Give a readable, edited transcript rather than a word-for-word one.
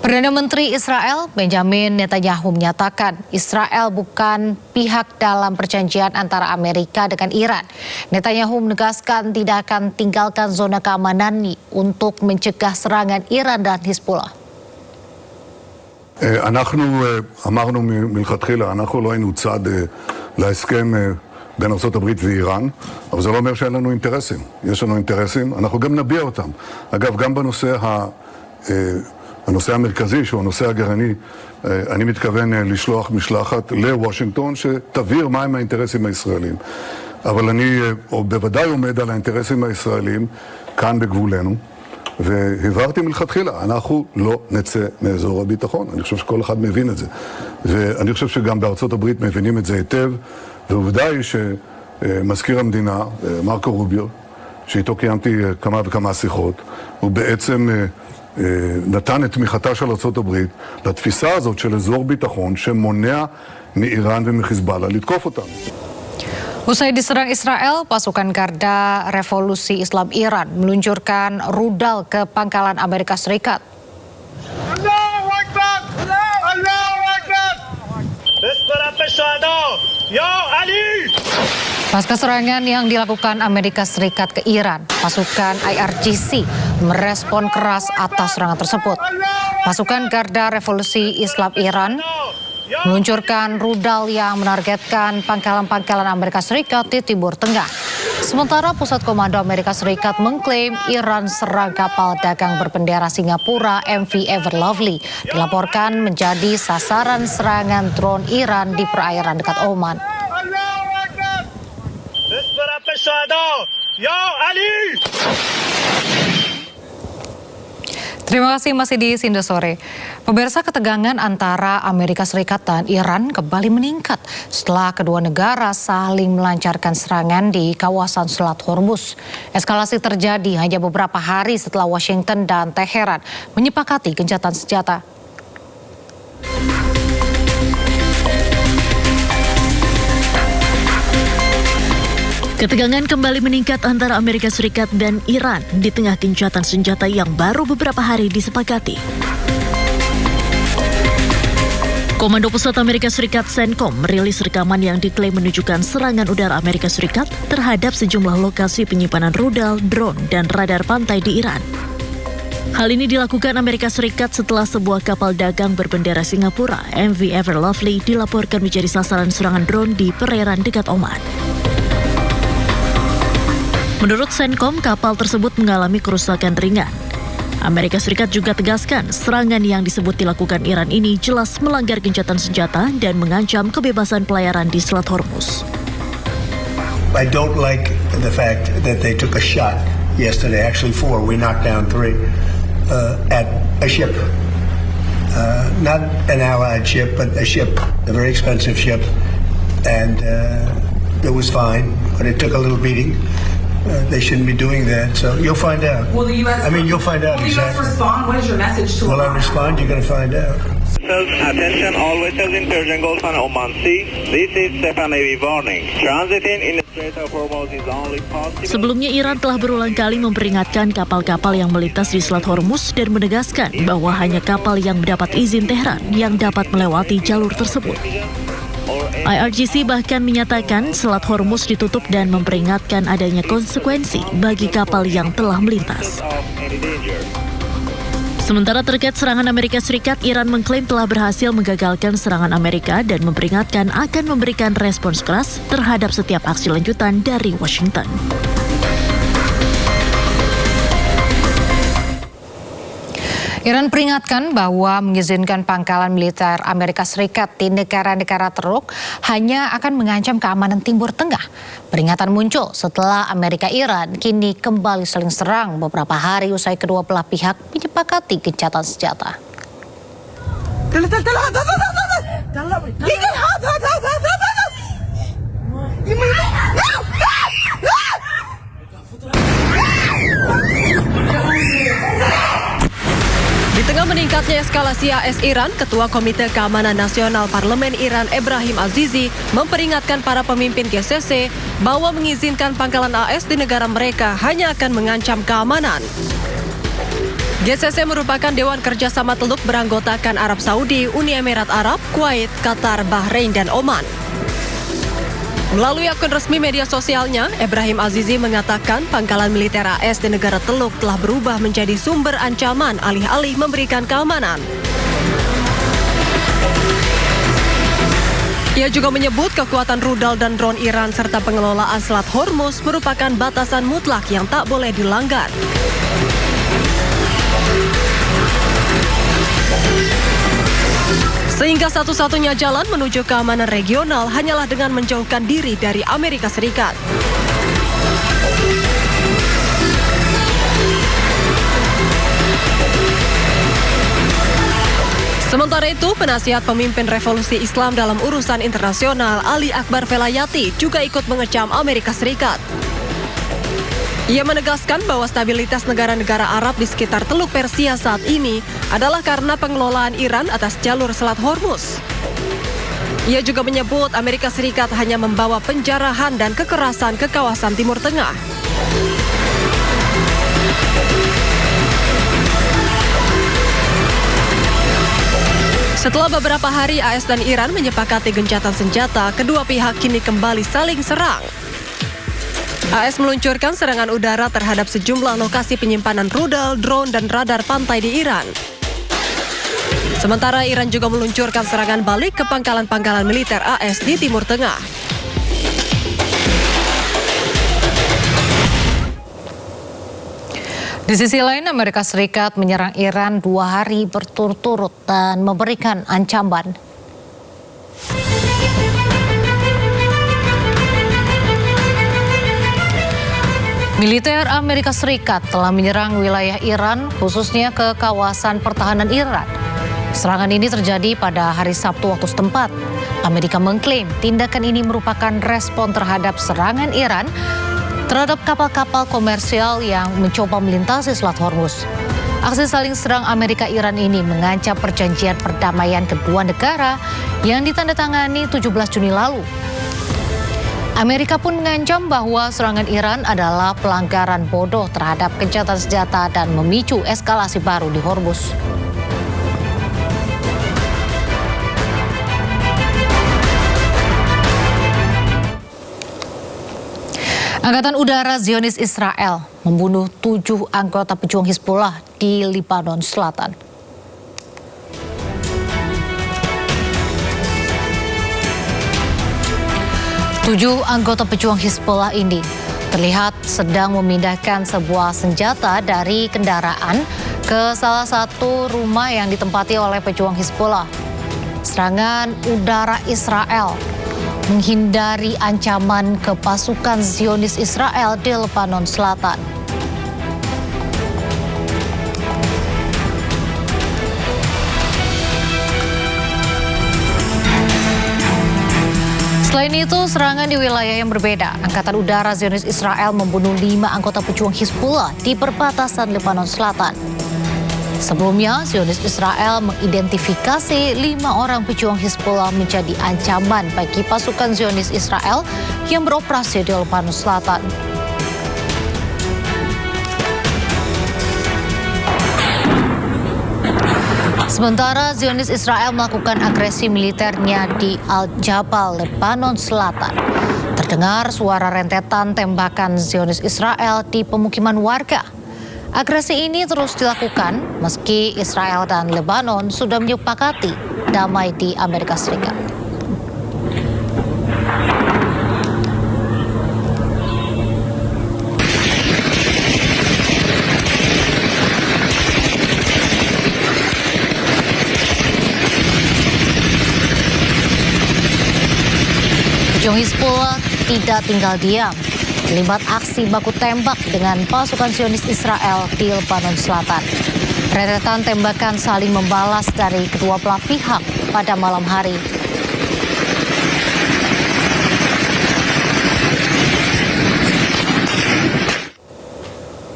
Perdana Menteri Israel Benjamin Netanyahu menyatakan Israel bukan pihak dalam perjanjian antara Amerika dengan Iran. Netanyahu menegaskan tidak akan tinggalkan zona keamanan untuk mencegah serangan Iran dan Hizbullah. אנחנו אמרנו מלכתחילה, אנחנו לא היינו צד להסכם בין ארצות הברית ואיראן, אבל זה לא אומר שאין לנו אינטרסים. יש לנו אינטרסים, אנחנו גם נביע אותם. אגב, גם הנושא המרכזי, שהוא הנושא הגרעיני, אני מתכוון לשלוח משלחת לוושינגטון שתבהיר מהם האינטרסים הישראלים. אבל אני בוודאי עומד על האינטרסים הישראלים כאן בגבולנו, והבהרתי מלכתחילה, אנחנו לא נצא מאזור הביטחון. אני חושב שכל אחד מבין את זה. ואני חושב שגם בארצות הברית מבינים את זה היטב, ועובדה היא שמזכיר המדינה, מרקו רוביו, שאיתו קיימתי כמה וכמה שיחות, הוא בעצם נתן את תמיכתה של ארצות הברית לתפיסה הזאת של אזור ביטחון שמונע מאיראן ומחיזבאללה לתקוף אותנו. Usai diserang Israel, pasukan Garda Revolusi Islam Iran meluncurkan rudal ke pangkalan Amerika Serikat. Allahu Akbar! Allahu Akbar! Ya Ali! Pasca serangan yang dilakukan Amerika Serikat ke Iran, pasukan IRGC merespon keras atas serangan tersebut. Pasukan Garda Revolusi Islam Iran meluncurkan rudal yang menargetkan pangkalan-pangkalan Amerika Serikat di Timur Tengah. Sementara Pusat Komando Amerika Serikat mengklaim Iran serang kapal dagang berbendera Singapura MV Ever Lovely dilaporkan menjadi sasaran serangan drone Iran di perairan dekat Oman. Ya Ali! Terima kasih masih di Sindo Sore. Pemirsa, ketegangan antara Amerika Serikat dan Iran kembali meningkat setelah kedua negara saling melancarkan serangan di kawasan Selat Hormuz. Eskalasi terjadi hanya beberapa hari setelah Washington dan Teheran menyepakati gencatan senjata. Ketegangan kembali meningkat antara Amerika Serikat dan Iran di tengah gencatan senjata yang baru beberapa hari disepakati. Komando Pusat Amerika Serikat CENTCOM merilis rekaman yang diklaim menunjukkan serangan udara Amerika Serikat terhadap sejumlah lokasi penyimpanan rudal, drone, dan radar pantai di Iran. Hal ini dilakukan Amerika Serikat setelah sebuah kapal dagang berbendera Singapura, MV Ever Lovely, dilaporkan menjadi sasaran serangan drone di perairan dekat Oman. Menurut CENTCOM, kapal tersebut mengalami kerusakan ringan. Amerika Serikat juga tegaskan serangan yang disebut dilakukan Iran ini jelas melanggar gencatan senjata dan mengancam kebebasan pelayaran di Selat Hormuz. I don't like the fact that they took a shot yesterday, actually 4, we knocked down 3, at a ship. Not an allied ship, but a ship, a very expensive ship. And it was fine, but it took a little beating. They shouldn't be doing that, so you'll find out. Will the U.S. You'll find out. Will the U.S. respond? What is your message to? Will I respond? You're going to find out. Attention, all vessels in Persian Gulf and Oman Sea. This is Stefan Navy warning. Transiting in the Strait of Hormuz is only possible. Sebelumnya Iran telah berulang kali memperingatkan kapal-kapal yang melintas di Selat Hormuz dan menegaskan bahwa hanya kapal yang mendapat izin Tehran yang dapat melewati jalur tersebut. IRGC bahkan menyatakan Selat Hormuz ditutup dan memperingatkan adanya konsekuensi bagi kapal yang telah melintas. Sementara terkait serangan Amerika Serikat, Iran mengklaim telah berhasil menggagalkan serangan Amerika dan memperingatkan akan memberikan respons keras terhadap setiap aksi lanjutan dari Washington. Iran peringatkan bahwa mengizinkan pangkalan militer Amerika Serikat di negara-negara Teluk hanya akan mengancam keamanan Timur Tengah. Peringatan muncul setelah Amerika Iran kini kembali saling serang beberapa hari usai kedua belah pihak menyepakati gencatan senjata. Di tengah meningkatnya eskalasi AS Iran, Ketua Komite Keamanan Nasional Parlemen Iran Ebrahim Azizi memperingatkan para pemimpin GCC bahwa mengizinkan pangkalan AS di negara mereka hanya akan mengancam keamanan. GCC merupakan Dewan Kerjasama Teluk beranggotakan Arab Saudi, Uni Emirat Arab, Kuwait, Qatar, Bahrain, dan Oman. Melalui akun resmi media sosialnya, Ebrahim Azizi mengatakan pangkalan militer AS di negara Teluk telah berubah menjadi sumber ancaman alih-alih memberikan keamanan. Ia juga menyebut kekuatan rudal dan drone Iran serta pengelolaan Selat Hormuz merupakan batasan mutlak yang tak boleh dilanggar. Sehingga satu-satunya jalan menuju keamanan regional hanyalah dengan menjauhkan diri dari Amerika Serikat. Sementara itu, penasihat pemimpin revolusi Islam dalam urusan internasional Ali Akbar Velayati juga ikut mengecam Amerika Serikat. Ia menegaskan bahwa stabilitas negara-negara Arab di sekitar Teluk Persia saat ini adalah karena pengelolaan Iran atas jalur Selat Hormuz. Ia juga menyebut Amerika Serikat hanya membawa penjarahan dan kekerasan ke kawasan Timur Tengah. Setelah beberapa hari AS dan Iran menyepakati gencatan senjata, kedua pihak kini kembali saling serang. AS meluncurkan serangan udara terhadap sejumlah lokasi penyimpanan rudal, drone, dan radar pantai di Iran. Sementara Iran juga meluncurkan serangan balik ke pangkalan-pangkalan militer AS di Timur Tengah. Di sisi lain, Amerika Serikat menyerang Iran 2 hari berturut-turut dan memberikan ancaman. Militer Amerika Serikat telah menyerang wilayah Iran, khususnya ke kawasan pertahanan Iran. Serangan ini terjadi pada hari Sabtu waktu setempat. Amerika mengklaim tindakan ini merupakan respon terhadap serangan Iran terhadap kapal-kapal komersial yang mencoba melintasi Selat Hormuz. Aksi saling serang Amerika-Iran ini mengancam perjanjian perdamaian kedua negara yang ditandatangani 17 Juni lalu. Amerika pun mengancam bahwa serangan Iran adalah pelanggaran bodoh terhadap gencatan senjata dan memicu eskalasi baru di Hormuz. Angkatan Udara Zionis Israel membunuh 7 anggota pejuang Hizbullah di Lebanon Selatan. Tujuh anggota pejuang Hizbullah ini terlihat sedang memindahkan sebuah senjata dari kendaraan ke salah satu rumah yang ditempati oleh pejuang Hizbullah. Serangan udara Israel menghindari ancaman ke pasukan Zionis Israel di Lebanon Selatan. Selain itu, serangan di wilayah yang berbeda. Angkatan Udara Zionis Israel membunuh 5 anggota pejuang Hizbullah di perbatasan Lebanon Selatan. Sebelumnya, Zionis Israel mengidentifikasi 5 orang pejuang Hizbullah menjadi ancaman bagi pasukan Zionis Israel yang beroperasi di Lebanon Selatan. Sementara Zionis Israel melakukan agresi militernya di Al-Jabal, Lebanon Selatan. Terdengar suara rentetan tembakan Zionis Israel di pemukiman warga. Agresi ini terus dilakukan meski Israel dan Lebanon sudah menyepakati damai di Amerika Serikat. Pejuang Hizbullah tidak tinggal diam, terlibat aksi baku tembak dengan pasukan Zionis Israel di Lebanon Selatan. Rentetan tembakan saling membalas dari kedua belah pihak pada malam hari.